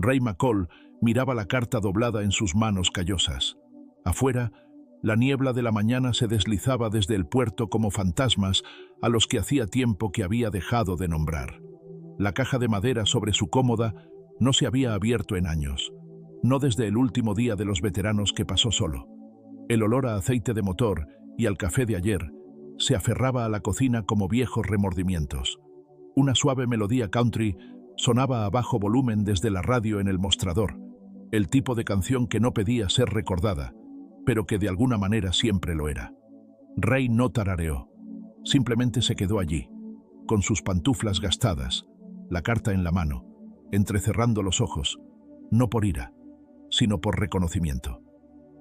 Ray McCall miraba la carta doblada en sus manos callosas. Afuera, la niebla de la mañana se deslizaba desde el puerto como fantasmas a los que hacía tiempo que había dejado de nombrar. La caja de madera sobre su cómoda no se había abierto en años, no desde el último día de los veteranos que pasó solo. El olor a aceite de motor y al café de ayer se aferraba a la cocina como viejos remordimientos. Una suave melodía country sonaba a bajo volumen desde la radio en el mostrador, el tipo de canción que no pedía ser recordada, pero que de alguna manera siempre lo era. Ray no tarareó, simplemente se quedó allí, con sus pantuflas gastadas, la carta en la mano, entrecerrando los ojos, no por ira, sino por reconocimiento.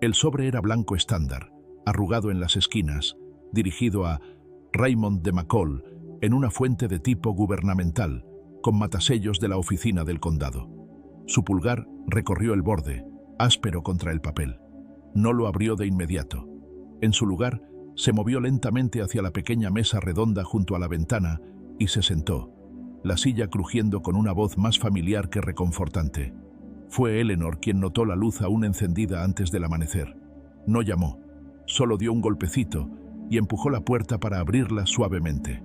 El sobre era blanco estándar, arrugado en las esquinas, dirigido a Raymond de McCall, en una fuente de tipo gubernamental, con matasellos de la oficina del condado. Su pulgar recorrió el borde, áspero contra el papel. No lo abrió de inmediato. En su lugar, se movió lentamente hacia la pequeña mesa redonda junto a la ventana y se sentó, la silla crujiendo con una voz más familiar que reconfortante. Fue Eleanor quien notó la luz aún encendida antes del amanecer. No llamó, solo dio un golpecito y empujó la puerta para abrirla suavemente.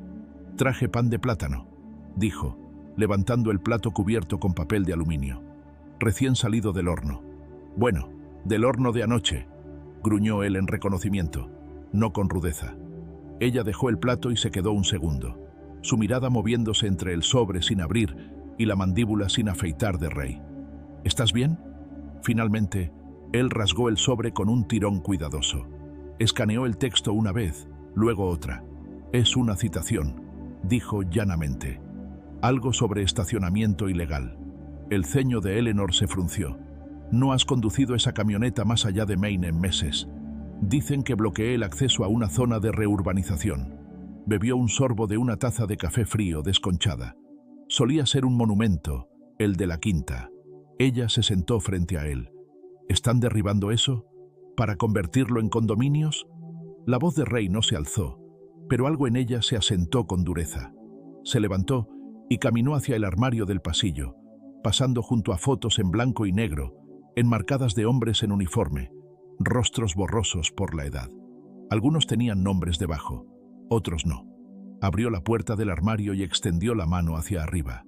«Traje pan de plátano», dijo, levantando el plato cubierto con papel de aluminio. «Recién salido del horno». «Bueno, del horno de anoche», gruñó él en reconocimiento, no con rudeza. Ella dejó el plato y se quedó un segundo, su mirada moviéndose entre el sobre sin abrir y la mandíbula sin afeitar de Ray. «¿Estás bien?» Finalmente, él rasgó el sobre con un tirón cuidadoso. Escaneó el texto una vez, luego otra. «Es una citación», dijo llanamente. «Algo sobre estacionamiento ilegal». El ceño de Eleanor se frunció. «No has conducido esa camioneta más allá de Maine en meses. Dicen que bloqueé el acceso a una zona de reurbanización». Bebió un sorbo de una taza de café frío desconchada. Solía ser un monumento, el de la quinta. Ella se sentó frente a él. «¿Están derribando eso? ¿Para convertirlo en condominios?» La voz de Ray no se alzó, pero algo en ella se asentó con dureza. Se levantó y caminó hacia el armario del pasillo, pasando junto a fotos en blanco y negro, enmarcadas de hombres en uniforme, rostros borrosos por la edad. Algunos tenían nombres debajo, otros no. Abrió la puerta del armario y extendió la mano hacia arriba.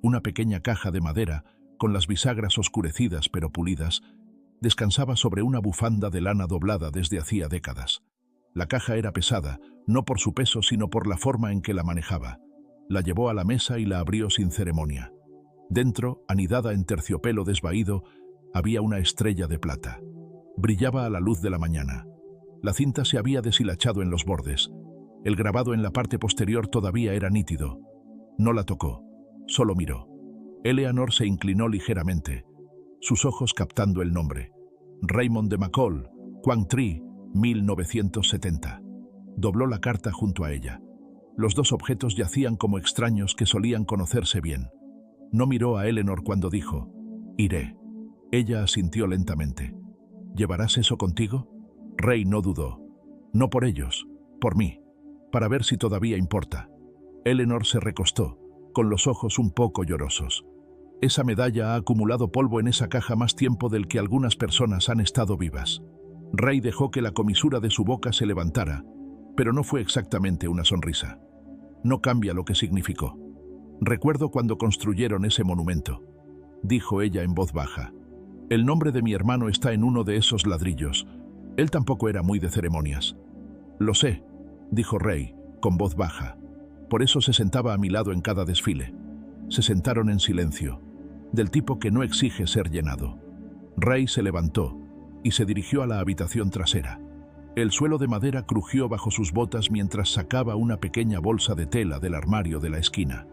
Una pequeña caja de madera, con las bisagras oscurecidas pero pulidas, descansaba sobre una bufanda de lana doblada desde hacía décadas. La caja era pesada, no por su peso sino por la forma en que la manejaba. La llevó a la mesa y la abrió sin ceremonia. Dentro, anidada en terciopelo desvaído, había una estrella de plata. Brillaba a la luz de la mañana. La cinta se había deshilachado en los bordes. El grabado en la parte posterior todavía era nítido. No la tocó, solo miró. Eleanor se inclinó ligeramente, sus ojos captando el nombre. Raymond de McCall, Quang-Tri, 1970. Dobló la carta junto a ella. Los dos objetos yacían como extraños que solían conocerse bien. No miró a Eleanor cuando dijo, «Iré». Ella asintió lentamente. «¿Llevarás eso contigo?» Ray no dudó. «No por ellos, por mí, para ver si todavía importa». Eleanor se recostó, con los ojos un poco llorosos. «Esa medalla ha acumulado polvo en esa caja más tiempo del que algunas personas han estado vivas». Ray dejó que la comisura de su boca se levantara, pero no fue exactamente una sonrisa. «No cambia lo que significó. Recuerdo cuando construyeron ese monumento», dijo ella en voz baja. «El nombre de mi hermano está en uno de esos ladrillos. Él tampoco era muy de ceremonias». «Lo sé», dijo Ray, con voz baja. «Por eso se sentaba a mi lado en cada desfile». Se sentaron en silencio, del tipo que no exige ser llenado. Ray se levantó y se dirigió a la habitación trasera. El suelo de madera crujió bajo sus botas mientras sacaba una pequeña bolsa de tela del armario de la esquina.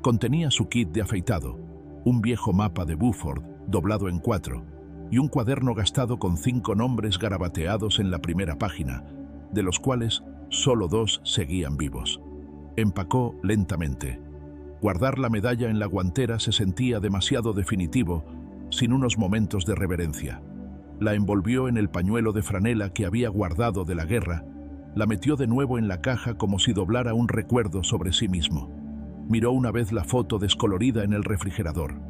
Contenía su kit de afeitado, un viejo mapa de Buford doblado en 4 y un cuaderno gastado con 5 nombres garabateados en la primera página, de los cuales solo 2 seguían vivos. Empacó lentamente. Guardar la medalla en la guantera se sentía demasiado definitivo, sin unos momentos de reverencia. La envolvió en el pañuelo de franela que había guardado de la guerra, la metió de nuevo en la caja como si doblara un recuerdo sobre sí mismo. Miró una vez la foto descolorida en el refrigerador.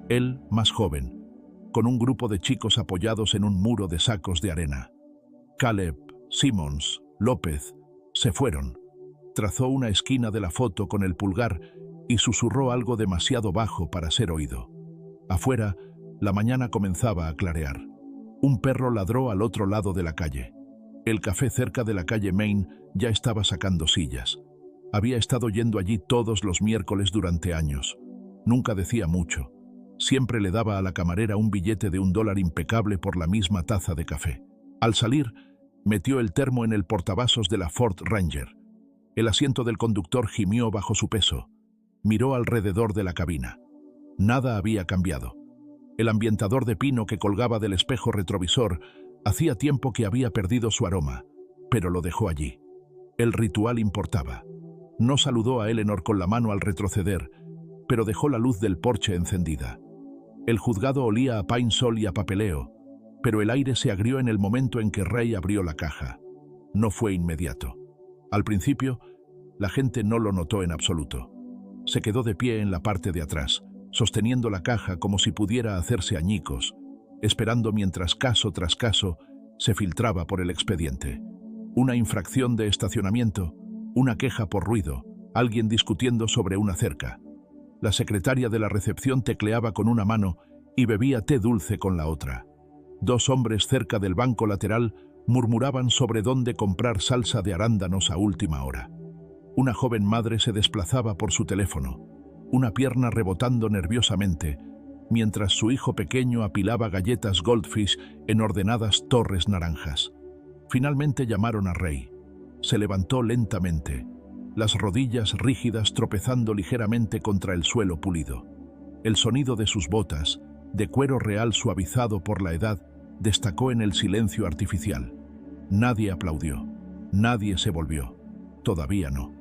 Él, más joven, con un grupo de chicos apoyados en un muro de sacos de arena. Caleb, Simmons, López, se fueron. Trazó una esquina de la foto con el pulgar y susurró algo demasiado bajo para ser oído. Afuera, la mañana comenzaba a clarear. Un perro ladró al otro lado de la calle. El café cerca de la calle Main ya estaba sacando sillas. Había estado yendo allí todos los miércoles durante años. Nunca decía mucho. Siempre le daba a la camarera un billete de $1 impecable por la misma taza de café. Al salir, metió el termo en el portavasos de la Ford Ranger. El asiento del conductor gimió bajo su peso. Miró alrededor de la cabina. Nada había cambiado. El ambientador de pino que colgaba del espejo retrovisor hacía tiempo que había perdido su aroma, pero lo dejó allí. El ritual importaba. No saludó a Eleanor con la mano al retroceder, pero dejó la luz del porche encendida. El juzgado olía a Pine Sol y a papeleo, pero el aire se agrió en el momento en que Ray abrió la caja. No fue inmediato. Al principio, la gente no lo notó en absoluto. Se quedó de pie en la parte de atrás, sosteniendo la caja como si pudiera hacerse añicos, esperando mientras caso tras caso se filtraba por el expediente. Una infracción de estacionamiento, una queja por ruido, alguien discutiendo sobre una cerca. La secretaria de la recepción tecleaba con una mano y bebía té dulce con la otra. Dos hombres cerca del banco lateral murmuraban sobre dónde comprar salsa de arándanos a última hora. Una joven madre se desplazaba por su teléfono, una pierna rebotando nerviosamente, mientras su hijo pequeño apilaba galletas Goldfish en ordenadas torres naranjas. Finalmente llamaron a Ray. Se levantó lentamente, las rodillas rígidas tropezando ligeramente contra el suelo pulido. El sonido de sus botas, de cuero real suavizado por la edad, destacó en el silencio artificial. Nadie aplaudió. Nadie se volvió. Todavía no.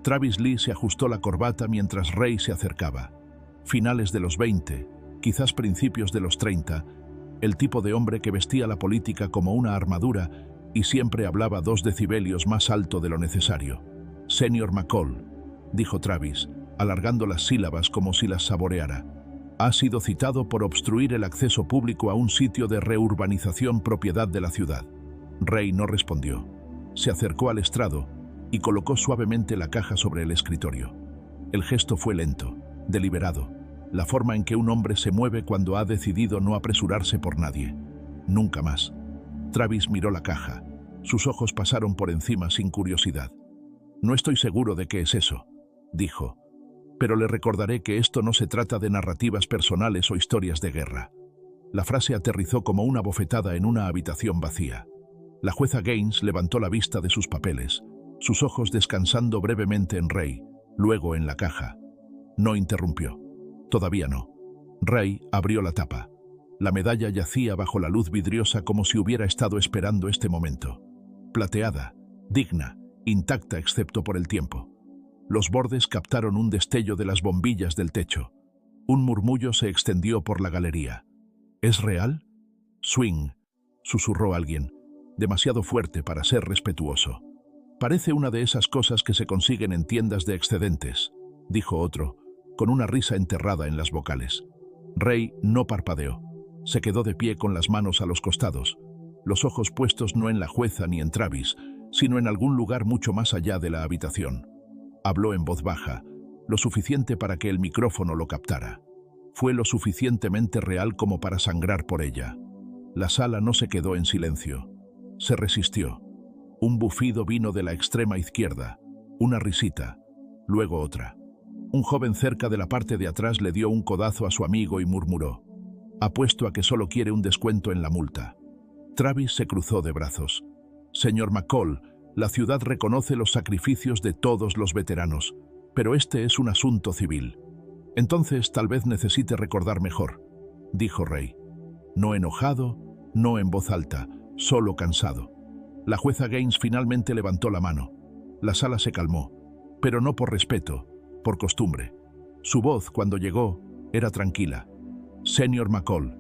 Travis Lee se ajustó la corbata mientras Ray se acercaba. Finales de los 20, quizás principios de los 30, el tipo de hombre que vestía la política como una armadura y siempre hablaba 2 decibelios más alto de lo necesario. «Señor McCall», dijo Travis, alargando las sílabas como si las saboreara. «Ha sido citado por obstruir el acceso público a un sitio de reurbanización propiedad de la ciudad». Ray no respondió. Se acercó al estrado y colocó suavemente la caja sobre el escritorio. El gesto fue lento, deliberado, la forma en que un hombre se mueve cuando ha decidido no apresurarse por nadie. Nunca más. Travis miró la caja. Sus ojos pasaron por encima sin curiosidad. «No estoy seguro de qué es eso», dijo, «pero le recordaré que esto no se trata de narrativas personales o historias de guerra». La frase aterrizó como una bofetada en una habitación vacía. La jueza Gaines levantó la vista de sus papeles, sus ojos descansando brevemente en Ray, luego en la caja. No interrumpió. Todavía no. Ray abrió la tapa. La medalla yacía bajo la luz vidriosa como si hubiera estado esperando este momento. Plateada, digna, intacta excepto por el tiempo. Los bordes captaron un destello de las bombillas del techo. Un murmullo se extendió por la galería. «¿Es real?» «Swing», susurró alguien, demasiado fuerte para ser respetuoso. «Parece una de esas cosas que se consiguen en tiendas de excedentes», dijo otro, con una risa enterrada en las vocales. Ray no parpadeó. Se quedó de pie con las manos a los costados, los ojos puestos no en la jueza ni en Travis, sino en algún lugar mucho más allá de la habitación. Habló en voz baja, lo suficiente para que el micrófono lo captara. Fue lo suficientemente real como para sangrar por ella. La sala no se quedó en silencio. Se resistió. Un bufido vino de la extrema izquierda, una risita, luego otra. Un joven cerca de la parte de atrás le dio un codazo a su amigo y murmuró: «Apuesto a que solo quiere un descuento en la multa». Travis se cruzó de brazos. «Señor McCall, la ciudad reconoce los sacrificios de todos los veteranos, pero este es un asunto civil. Entonces tal vez necesite recordar mejor», dijo Ray. No enojado, no en voz alta, solo cansado. La jueza Gaines finalmente levantó la mano. La sala se calmó, pero no por respeto, por costumbre. Su voz, cuando llegó, era tranquila. «Señor McCall,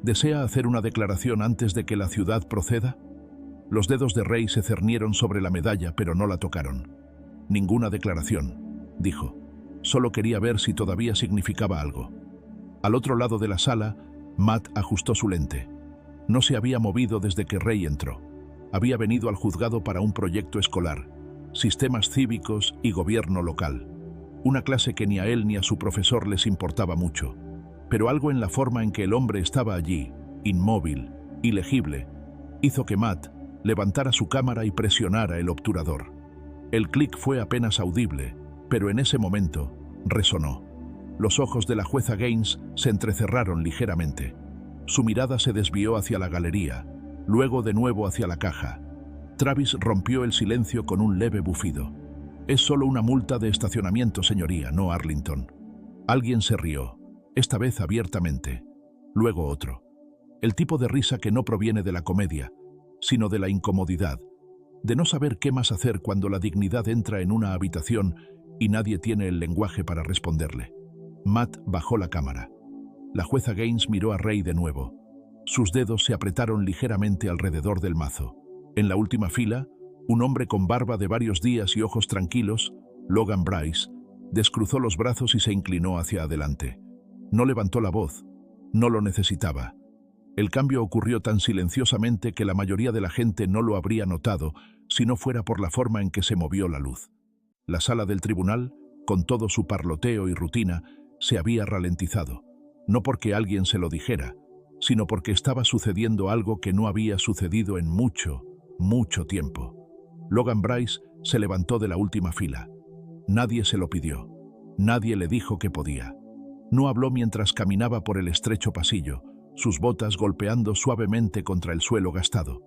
¿desea hacer una declaración antes de que la ciudad proceda?» Los dedos de Ray se cernieron sobre la medalla, pero no la tocaron. «Ninguna declaración», dijo. «Solo quería ver si todavía significaba algo». Al otro lado de la sala, Matt ajustó su lente. No se había movido desde que Ray entró. Había venido al juzgado para un proyecto escolar, sistemas cívicos y gobierno local. Una clase que ni a él ni a su profesor les importaba mucho. Pero algo en la forma en que el hombre estaba allí, inmóvil, ilegible, hizo que Matt levantara su cámara y presionara el obturador. El clic fue apenas audible, pero en ese momento resonó. Los ojos de la jueza Gaines se entrecerraron ligeramente. Su mirada se desvió hacia la galería, luego de nuevo hacia la caja. Travis rompió el silencio con un leve bufido. «Es solo una multa de estacionamiento, señoría, no Arlington». Alguien se rió, esta vez abiertamente. Luego otro. El tipo de risa que no proviene de la comedia, sino de la incomodidad, de no saber qué más hacer cuando la dignidad entra en una habitación y nadie tiene el lenguaje para responderle. Matt bajó la cámara. La jueza Gaines miró a Ray de nuevo. Sus dedos se apretaron ligeramente alrededor del mazo. En la última fila, un hombre con barba de varios días y ojos tranquilos, Logan Bryce, descruzó los brazos y se inclinó hacia adelante. No levantó la voz. No lo necesitaba. El cambio ocurrió tan silenciosamente que la mayoría de la gente no lo habría notado si no fuera por la forma en que se movió la luz. La sala del tribunal, con todo su parloteo y rutina, se había ralentizado, no porque alguien se lo dijera, sino porque estaba sucediendo algo que no había sucedido en mucho, mucho tiempo. Logan Bryce se levantó de la última fila. Nadie se lo pidió. Nadie le dijo que podía. No habló mientras caminaba por el estrecho pasillo, sus botas golpeando suavemente contra el suelo gastado.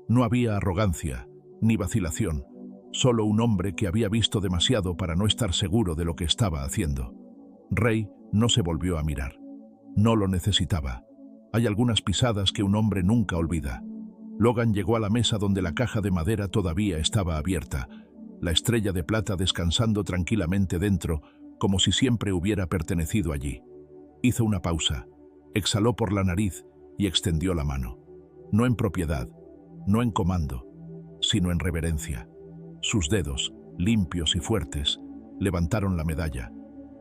No había arrogancia, ni vacilación, solo un hombre que había visto demasiado para no estar seguro de lo que estaba haciendo. Ray no se volvió a mirar. No lo necesitaba. Hay algunas pisadas que un hombre nunca olvida. Logan llegó a la mesa donde la caja de madera todavía estaba abierta, la estrella de plata descansando tranquilamente dentro, como si siempre hubiera pertenecido allí. Hizo una pausa, exhaló por la nariz y extendió la mano. No en propiedad, no en comando, sino en reverencia. Sus dedos, limpios y fuertes, levantaron la medalla,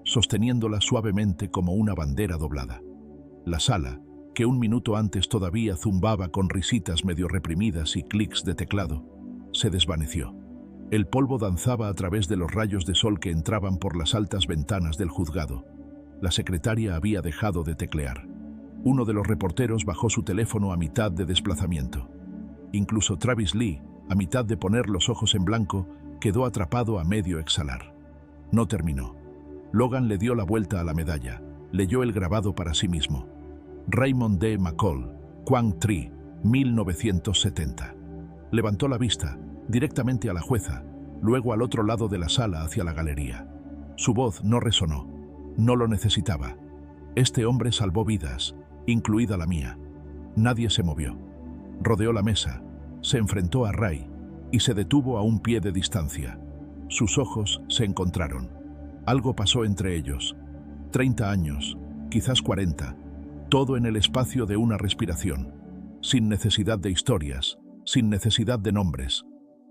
sosteniéndola suavemente como una bandera doblada. La sala, que un minuto antes todavía zumbaba con risitas medio reprimidas y clics de teclado, se desvaneció. El polvo danzaba a través de los rayos de sol que entraban por las altas ventanas del juzgado. La secretaria había dejado de teclear. Uno de los reporteros bajó su teléfono a mitad de desplazamiento. Incluso Travis Lee, a mitad de poner los ojos en blanco, quedó atrapado a medio exhalar. No terminó. Logan le dio la vuelta a la medalla, leyó el grabado para sí mismo. Raymond D. McCall, Quang Tri, 1970. Levantó la vista, directamente a la jueza, luego al otro lado de la sala hacia la galería. Su voz no resonó. No lo necesitaba. Este hombre salvó vidas, incluida la mía. Nadie se movió. Rodeó la mesa, se enfrentó a Ray y se detuvo a un pie de distancia. Sus ojos se encontraron. Algo pasó entre ellos. 30 años, quizás 40, todo en el espacio de una respiración, sin necesidad de historias, sin necesidad de nombres.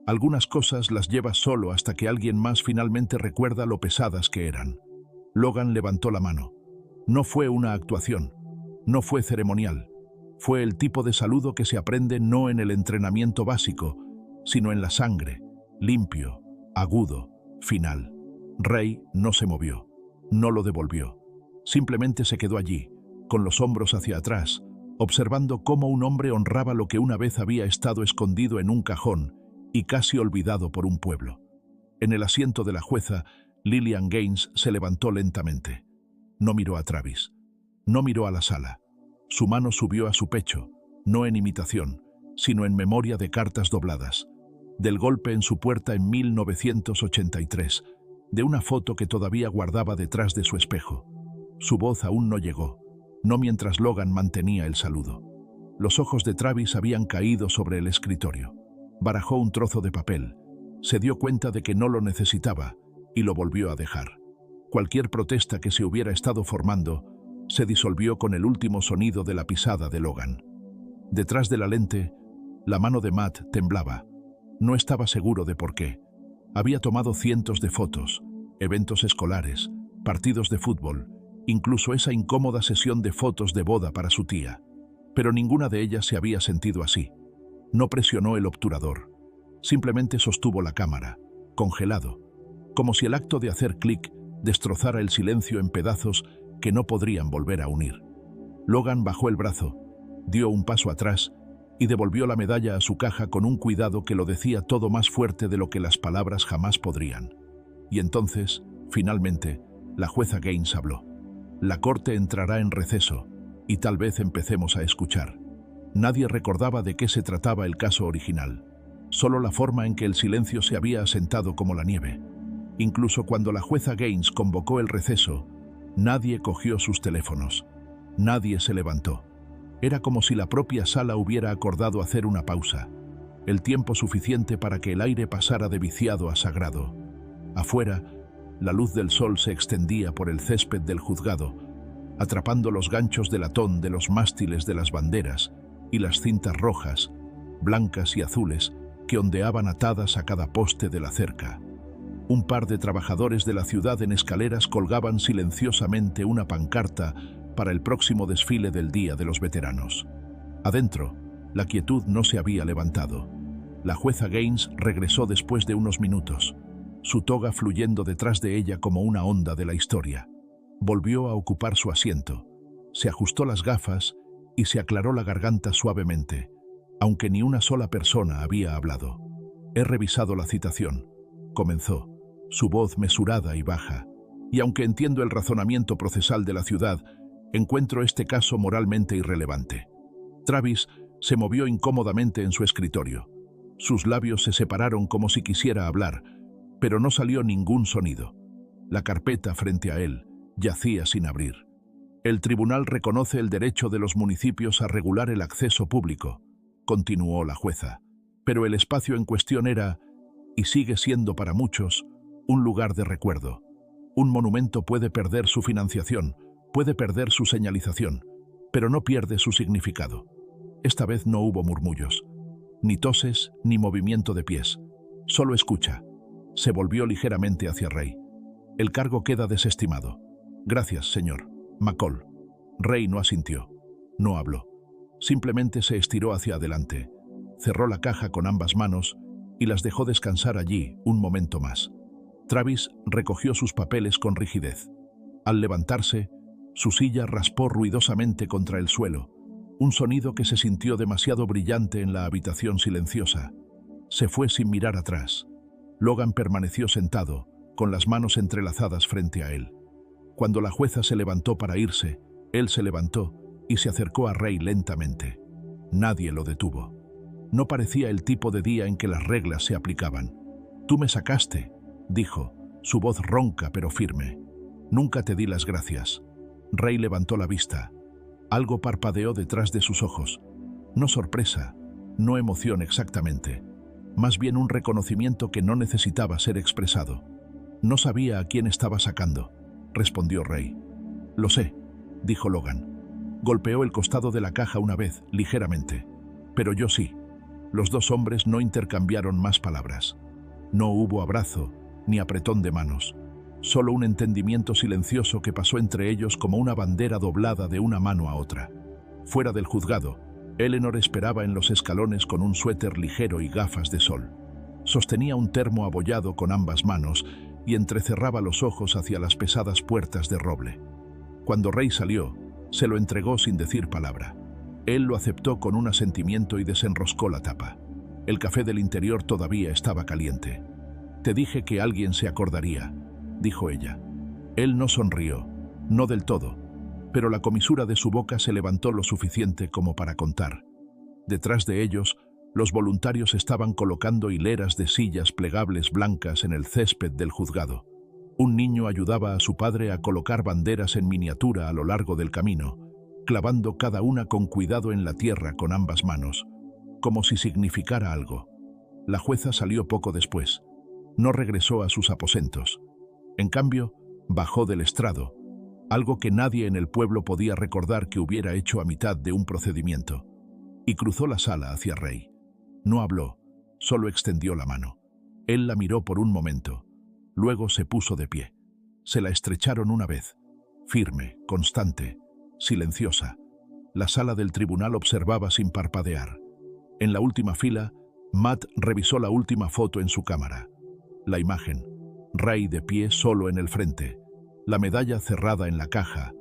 Algunas cosas las llevas solo hasta que alguien más finalmente recuerda lo pesadas que eran. Logan levantó la mano. No fue una actuación, no fue ceremonial. Fue el tipo de saludo que se aprende no en el entrenamiento básico, sino en la sangre, limpio, agudo, final. Ray no se movió, no lo devolvió. Simplemente se quedó allí, con los hombros hacia atrás, observando cómo un hombre honraba lo que una vez había estado escondido en un cajón y casi olvidado por un pueblo. En el asiento de la jueza, Lillian Gaines se levantó lentamente. No miró a Travis, no miró a la sala. Su mano subió a su pecho, no en imitación, sino en memoria de cartas dobladas, del golpe en su puerta en 1983, de una foto que todavía guardaba detrás de su espejo. Su voz aún no llegó, no mientras Logan mantenía el saludo. Los ojos de Travis habían caído sobre el escritorio. Barajó un trozo de papel, se dio cuenta de que no lo necesitaba y lo volvió a dejar. Cualquier protesta que se hubiera estado formando se disolvió con el último sonido de la pisada de Logan. Detrás de la lente, la mano de Matt temblaba. No estaba seguro de por qué. Había tomado cientos de fotos, eventos escolares, partidos de fútbol, incluso esa incómoda sesión de fotos de boda para su tía. Pero ninguna de ellas se había sentido así. No presionó el obturador. Simplemente sostuvo la cámara, congelado, como si el acto de hacer clic destrozara el silencio en pedazos que no podrían volver a unir. Logan bajó el brazo, dio un paso atrás y devolvió la medalla a su caja con un cuidado que lo decía todo más fuerte de lo que las palabras jamás podrían. Y entonces, finalmente, la jueza Gaines habló. La corte entrará en receso y tal vez empecemos a escuchar. Nadie recordaba de qué se trataba el caso original, solo la forma en que el silencio se había asentado como la nieve. Incluso cuando la jueza Gaines convocó el receso, nadie cogió sus teléfonos. Nadie se levantó. Era como si la propia sala hubiera acordado hacer una pausa, el tiempo suficiente para que el aire pasara de viciado a sagrado. Afuera, la luz del sol se extendía por el césped del juzgado, atrapando los ganchos de latón de los mástiles de las banderas y las cintas rojas, blancas y azules que ondeaban atadas a cada poste de la cerca. Un par de trabajadores de la ciudad en escaleras colgaban silenciosamente una pancarta para el próximo desfile del Día de los Veteranos. Adentro, la quietud no se había levantado. La jueza Gaines regresó después de unos minutos, su toga fluyendo detrás de ella como una onda de la historia. Volvió a ocupar su asiento, se ajustó las gafas y se aclaró la garganta suavemente, aunque ni una sola persona había hablado. He revisado la citación, comenzó, su voz mesurada y baja, y aunque entiendo el razonamiento procesal de la ciudad, encuentro este caso moralmente irrelevante. Travis se movió incómodamente en su escritorio. Sus labios se separaron como si quisiera hablar, pero no salió ningún sonido. La carpeta frente a él yacía sin abrir. El tribunal reconoce el derecho de los municipios a regular el acceso público, continuó la jueza, pero el espacio en cuestión era, y sigue siendo para muchos, un lugar de recuerdo. Un monumento puede perder su financiación, puede perder su señalización, pero no pierde su significado. Esta vez no hubo murmullos, ni toses, ni movimiento de pies. Solo escucha. Se volvió ligeramente hacia Ray. El cargo queda desestimado. Gracias, señor. McCall. Ray no asintió. No habló. Simplemente se estiró hacia adelante. Cerró la caja con ambas manos y las dejó descansar allí un momento más. Travis recogió sus papeles con rigidez. Al levantarse, su silla raspó ruidosamente contra el suelo, un sonido que se sintió demasiado brillante en la habitación silenciosa. Se fue sin mirar atrás. Logan permaneció sentado, con las manos entrelazadas frente a él. Cuando la jueza se levantó para irse, él se levantó y se acercó a Ray lentamente. Nadie lo detuvo. No parecía el tipo de día en que las reglas se aplicaban. «Tú me sacaste», dijo, su voz ronca pero firme. «Nunca te di las gracias». Ray levantó la vista. Algo parpadeó detrás de sus ojos. No sorpresa, no emoción exactamente. Más bien un reconocimiento que no necesitaba ser expresado. «No sabía a quién estaba sacando», respondió Ray. «Lo sé», dijo Logan. Golpeó el costado de la caja una vez, ligeramente. «Pero yo sí». Los dos hombres no intercambiaron más palabras. No hubo abrazo, ni apretón de manos. Solo un entendimiento silencioso que pasó entre ellos como una bandera doblada de una mano a otra. Fuera del juzgado, Eleanor esperaba en los escalones con un suéter ligero y gafas de sol. Sostenía un termo abollado con ambas manos y entrecerraba los ojos hacia las pesadas puertas de roble. Cuando Ray salió, se lo entregó sin decir palabra. Él lo aceptó con un asentimiento y desenroscó la tapa. El café del interior todavía estaba caliente. «Te dije que alguien se acordaría», dijo ella. Él no sonrió, no del todo, pero la comisura de su boca se levantó lo suficiente como para contar. Detrás de ellos, los voluntarios estaban colocando hileras de sillas plegables blancas en el césped del juzgado. Un niño ayudaba a su padre a colocar banderas en miniatura a lo largo del camino, clavando cada una con cuidado en la tierra con ambas manos, como si significara algo. La jueza salió poco después. No regresó a sus aposentos. En cambio, bajó del estrado, algo que nadie en el pueblo podía recordar que hubiera hecho a mitad de un procedimiento, y cruzó la sala hacia Ray. No habló, solo extendió la mano. Él la miró por un momento, luego se puso de pie. Se la estrecharon una vez. firme, constante, silenciosa. La sala del tribunal observaba sin parpadear. En la última fila, Matt revisó la última foto en su cámara. La imagen, Ray de pie solo en el frente, la medalla cerrada en la caja,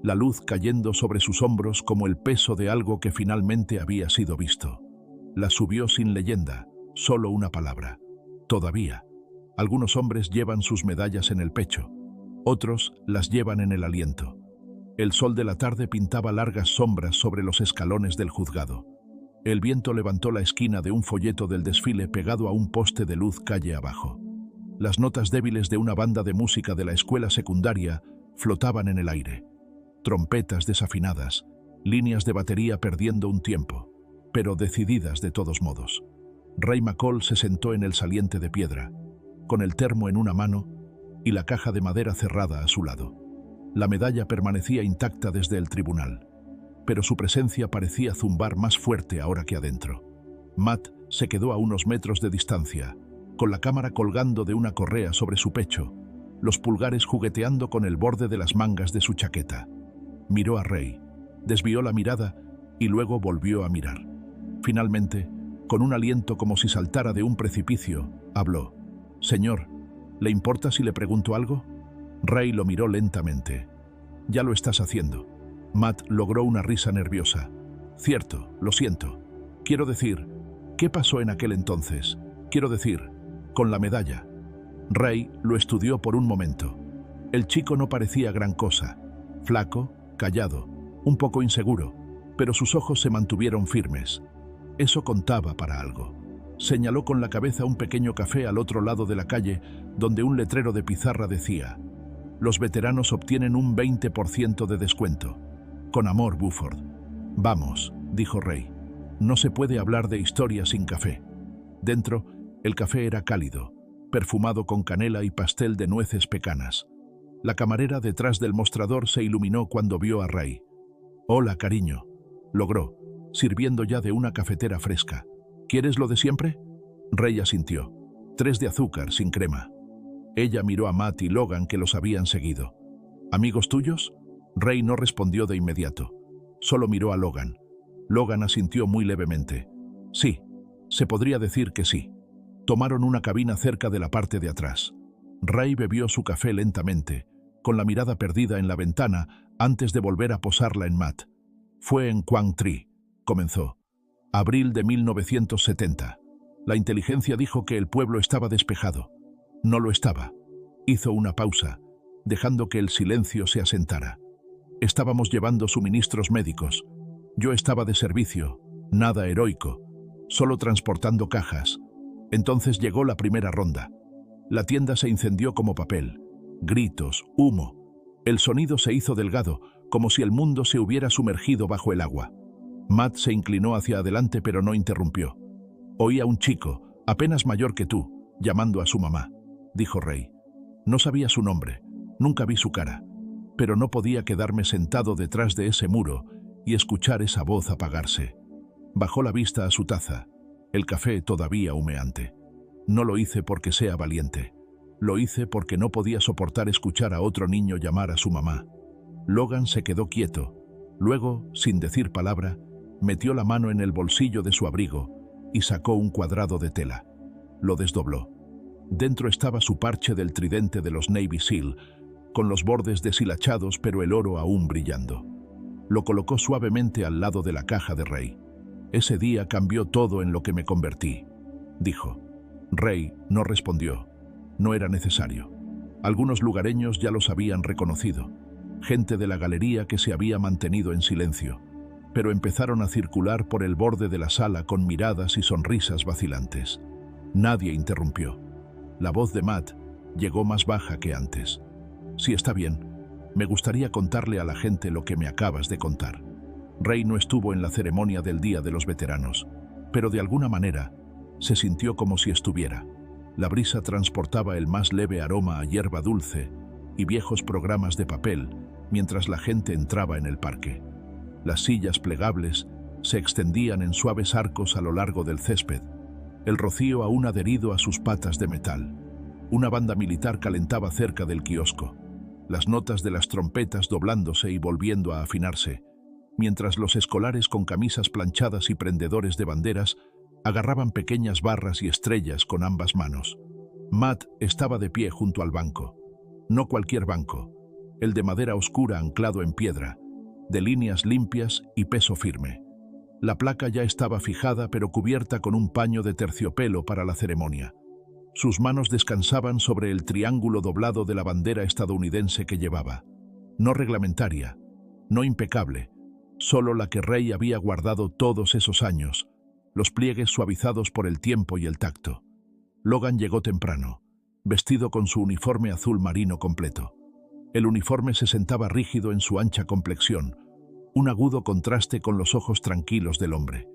la luz cayendo sobre sus hombros como el peso de algo que finalmente había sido visto. La subió sin leyenda, solo una palabra. Todavía. Algunos hombres llevan sus medallas en el pecho, otros las llevan en el aliento. El sol de la tarde pintaba largas sombras sobre los escalones del juzgado. El viento levantó la esquina de un folleto del desfile pegado a un poste de luz calle abajo. Las notas débiles de una banda de música de la escuela secundaria flotaban en el aire. Trompetas desafinadas, líneas de batería perdiendo un tiempo, pero decididas de todos modos. Ray McCall se sentó en el saliente de piedra, con el termo en una mano y la caja de madera cerrada a su lado. La medalla permanecía intacta desde el tribunal, pero su presencia parecía zumbar más fuerte ahora que adentro. Matt se quedó a unos metros de distancia, con la cámara colgando de una correa sobre su pecho, los pulgares jugueteando con el borde de las mangas de su chaqueta. Miró a Ray, desvió la mirada y luego volvió a mirar. Finalmente, con un aliento como si saltara de un precipicio, habló. «Señor, ¿le importa si le pregunto algo?» Ray lo miró lentamente. «Ya lo estás haciendo». Matt logró una risa nerviosa. «Cierto, lo siento. Quiero decir, ¿qué pasó en aquel entonces? Quiero decir, con la medalla». Ray lo estudió por un momento. El chico no parecía gran cosa. Flaco, callado, un poco inseguro, pero sus ojos se mantuvieron firmes. Eso contaba para algo. Señaló con la cabeza un pequeño café al otro lado de la calle, donde un letrero de pizarra decía: «Los veteranos obtienen un 20% de descuento. Con amor, Buford». «Vamos», dijo Ray. «No se puede hablar de historia sin café». Dentro, el café era cálido, perfumado con canela y pastel de nueces pecanas. La camarera detrás del mostrador se iluminó cuando vio a Ray. «Hola, cariño», logró, sirviendo ya de una cafetera fresca. «¿Quieres lo de siempre?» Ray asintió. 3 de azúcar, sin crema. Ella miró a Matt y Logan, que los habían seguido. «¿Amigos tuyos?» Ray no respondió de inmediato. Solo miró a Logan. Logan asintió muy levemente. «Sí, se podría decir que sí». Tomaron una cabina cerca de la parte de atrás. Ray bebió su café lentamente, con la mirada perdida en la ventana, antes de volver a posarla en Matt. «Fue en Quang Tri», comenzó. «Abril de 1970. La inteligencia dijo que el pueblo estaba despejado. No lo estaba». Hizo una pausa, dejando que el silencio se asentara. «Estábamos llevando suministros médicos. Yo estaba de servicio, nada heroico, solo transportando cajas. Entonces llegó la primera ronda. La tienda se incendió como papel. Gritos, humo. El sonido se hizo delgado, como si el mundo se hubiera sumergido bajo el agua». Matt se inclinó hacia adelante pero no interrumpió. «Oí a un chico, apenas mayor que tú, llamando a su mamá», dijo Ray. «No sabía su nombre, nunca vi su cara, pero no podía quedarme sentado detrás de ese muro y escuchar esa voz apagarse». Bajó la vista a su taza, el café todavía humeante. «No lo hice porque sea valiente. Lo hice porque no podía soportar escuchar a otro niño llamar a su mamá». Logan se quedó quieto. Luego, sin decir palabra, metió la mano en el bolsillo de su abrigo y sacó un cuadrado de tela. Lo desdobló. Dentro estaba su parche del tridente de los Navy SEAL, con los bordes deshilachados pero el oro aún brillando. Lo colocó suavemente al lado de la caja de Ray. «Ese día cambió todo en lo que me convertí», dijo. Ray no respondió. No era necesario. Algunos lugareños ya los habían reconocido. Gente de la galería que se había mantenido en silencio, pero empezaron a circular por el borde de la sala con miradas y sonrisas vacilantes. Nadie interrumpió. La voz de Matt llegó más baja que antes. «Si está bien, me gustaría contarle a la gente lo que me acabas de contar». Ray no estuvo en la ceremonia del Día de los Veteranos, pero de alguna manera se sintió como si estuviera. La brisa transportaba el más leve aroma a hierba dulce y viejos programas de papel mientras la gente entraba en el parque. Las sillas plegables se extendían en suaves arcos a lo largo del césped, el rocío aún adherido a sus patas de metal. Una banda militar calentaba cerca del kiosco. las notas de las trompetas doblándose y volviendo a afinarse, mientras los escolares con camisas planchadas y prendedores de banderas agarraban pequeñas barras y estrellas con ambas manos. Matt estaba de pie junto al banco. No cualquier banco, el de madera oscura anclado en piedra, de líneas limpias y peso firme. La placa ya estaba fijada pero cubierta con un paño de terciopelo para la ceremonia. Sus manos descansaban sobre el triángulo doblado de la bandera estadounidense que llevaba. No reglamentaria, no impecable, solo la que Ray había guardado todos esos años, los pliegues suavizados por el tiempo y el tacto. Logan llegó temprano, vestido con su uniforme azul marino completo. El uniforme se sentaba rígido en su ancha complexión, un agudo contraste con los ojos tranquilos del hombre.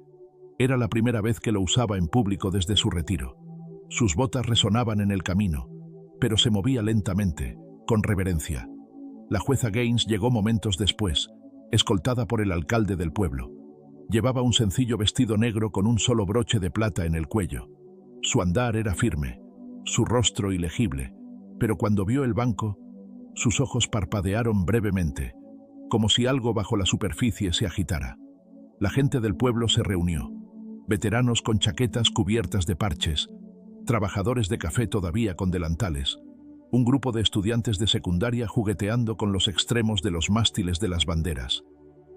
Era la primera vez que lo usaba en público desde su retiro. Sus botas resonaban en el camino, pero se movía lentamente, con reverencia. La jueza Gaines llegó momentos después, escoltada por el alcalde del pueblo. Llevaba un sencillo vestido negro con un solo broche de plata en el cuello. Su andar era firme, su rostro ilegible, pero cuando vio el banco, sus ojos parpadearon brevemente, como si algo bajo la superficie se agitara. La gente del pueblo se reunió, veteranos con chaquetas cubiertas de parches, trabajadores de café todavía con delantales, un grupo de estudiantes de secundaria jugueteando con los extremos de los mástiles de las banderas,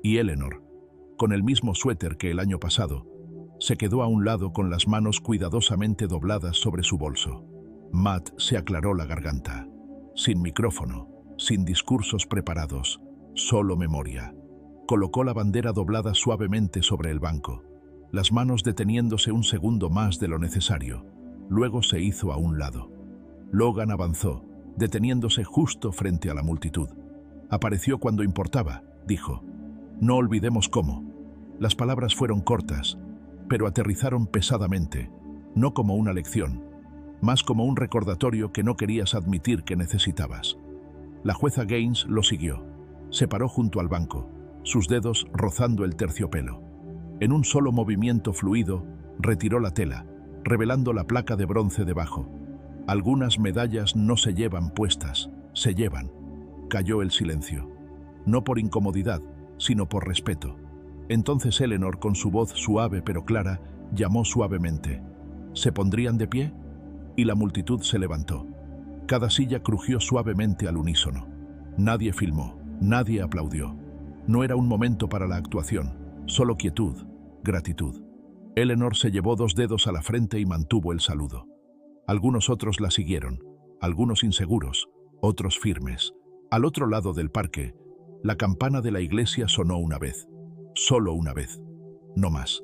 y Eleanor, con el mismo suéter que el año pasado, se quedó a un lado con las manos cuidadosamente dobladas sobre su bolso. Matt se aclaró la garganta. Sin micrófono, sin discursos preparados, solo memoria. Colocó la bandera doblada suavemente sobre el banco, las manos deteniéndose un segundo más de lo necesario. Luego se hizo a un lado. Logan avanzó, deteniéndose justo frente a la multitud. Apareció cuando importaba, dijo. No olvidemos cómo. Las palabras fueron cortas, pero aterrizaron pesadamente, no como una lección, más como un recordatorio que no querías admitir que necesitabas. La jueza Gaines lo siguió. Se paró junto al banco, sus dedos rozando el terciopelo. En un solo movimiento fluido, retiró la tela, revelando la placa de bronce debajo. Algunas medallas no se llevan puestas, se llevan. Cayó el silencio. No por incomodidad, sino por respeto. Entonces Eleanor, con su voz suave pero clara, llamó suavemente. ¿Se pondrían de pie? Y la multitud se levantó. Cada silla crujió suavemente al unísono. Nadie filmó, nadie aplaudió. No era un momento para la actuación, solo quietud, gratitud. Eleanor se llevó 2 dedos a la frente y mantuvo el saludo. Algunos otros la siguieron, algunos inseguros, otros firmes. Al otro lado del parque, la campana de la iglesia sonó una vez. Solo una vez. No más.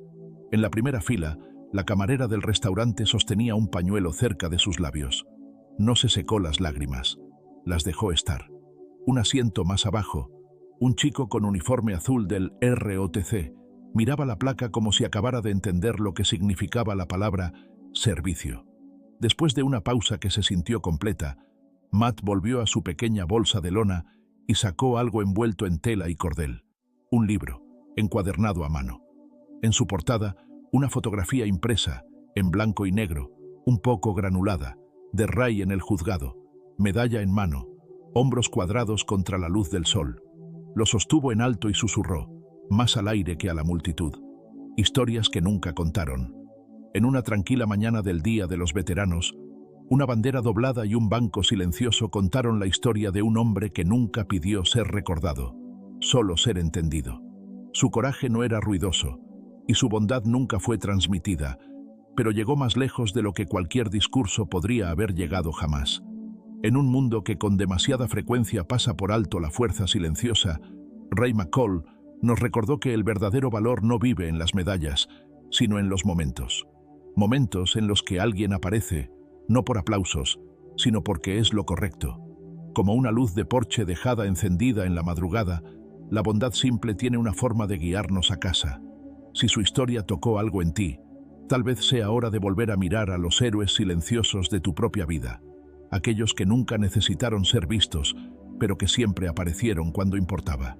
En la primera fila, la camarera del restaurante sostenía un pañuelo cerca de sus labios. No se secó las lágrimas. Las dejó estar. Un asiento más abajo, un chico con uniforme azul del ROTC miraba la placa como si acabara de entender lo que significaba la palabra servicio. Después de una pausa que se sintió completa, Matt volvió a su pequeña bolsa de lona y sacó algo envuelto en tela y cordel. Un libro, encuadernado a mano. En su portada, una fotografía impresa, en blanco y negro, un poco granulada, de Ray en el juzgado, medalla en mano, hombros cuadrados contra la luz del sol. Lo sostuvo en alto y susurró, más al aire que a la multitud. Historias que nunca contaron. En una tranquila mañana del Día de los Veteranos, una bandera doblada y un banco silencioso contaron la historia de un hombre que nunca pidió ser recordado, solo ser entendido. Su coraje no era ruidoso, y su bondad nunca fue transmitida, pero llegó más lejos de lo que cualquier discurso podría haber llegado jamás. En un mundo que con demasiada frecuencia pasa por alto la fuerza silenciosa, Ray McCall nos recordó que el verdadero valor no vive en las medallas, sino en los momentos. Momentos en los que alguien aparece, no por aplausos, sino porque es lo correcto. Como una luz de porche dejada encendida en la madrugada, la bondad simple tiene una forma de guiarnos a casa. Si su historia tocó algo en ti, tal vez sea hora de volver a mirar a los héroes silenciosos de tu propia vida, aquellos que nunca necesitaron ser vistos, pero que siempre aparecieron cuando importaba.